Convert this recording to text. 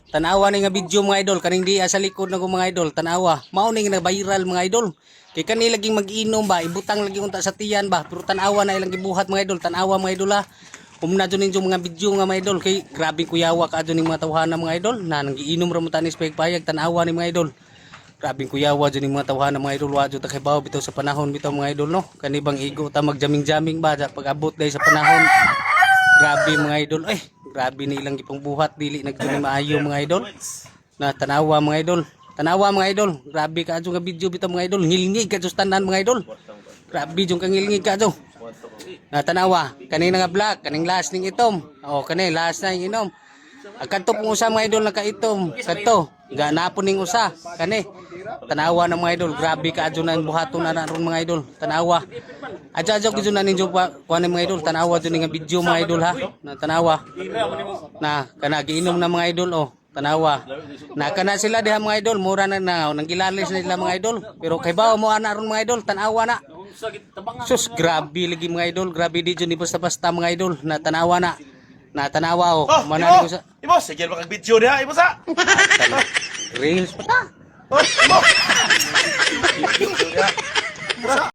Tanawa ni nga video mga idol, kaning di sa likod na ko mga idol, tanawa. Mao ni nga viral mga idol. Kay kani laging mag-inom ba, ibutang lagi unta sa tiyan ba, pero tanawa na ilang gibuhat mga idol, tanawa mga idol ha. Umna dun ninyo mga video nga mga idol, kay grabe kuyawa ka dun mga tawhana mga idol, na nang-giinom ra mo tanis payag tanawa ni mga idol. Grabe kuyawa dun mga tawhana mga idol, wadyo ta kay bawo bitaw sa panahon bitaw mga idol no. Kani bang igo ta magjaming-jaming ba pag abot dai sa panahon. Grabe mga idol, grabe nilang gipong buhat dili nagdumi maayo mga idol. Na tanawa mga idol. Tanawa mga idol. Grabe ka adto nga video bitaw mga idol. Ngilngig ka sa tanan mga idol. Grabe jung kang ngilngig ka adto. Na tanawa, kanina nga black, kaning last ning itom. Oh, kani last na inom. Kadto pong usa mga idol nakaitom. Kadto, ga napon ning usa. Kani. Tanawa na mga idol, grabe ka adto na buhaton na ron mga idol. Tanawa. Adjo gid na ninyo pa kuan mga idol, tanawa jud nga video mga idol ha. Na tanawa. Na kana giinom na mga idol oh. Tanawa. Na kana sila diha mga idol, mura na nang gilalis na sila mga idol. Pero kay bawo mo ana ron mga idol, tanawa na. Sus, grabe lagi mga idol, grabe di jud ni basta-basta mga idol, na tanawa na. Na tanawa oh. Manani ko sa Ibo, sige makag video diha, ibo sa. Reels pa ta. Ibo.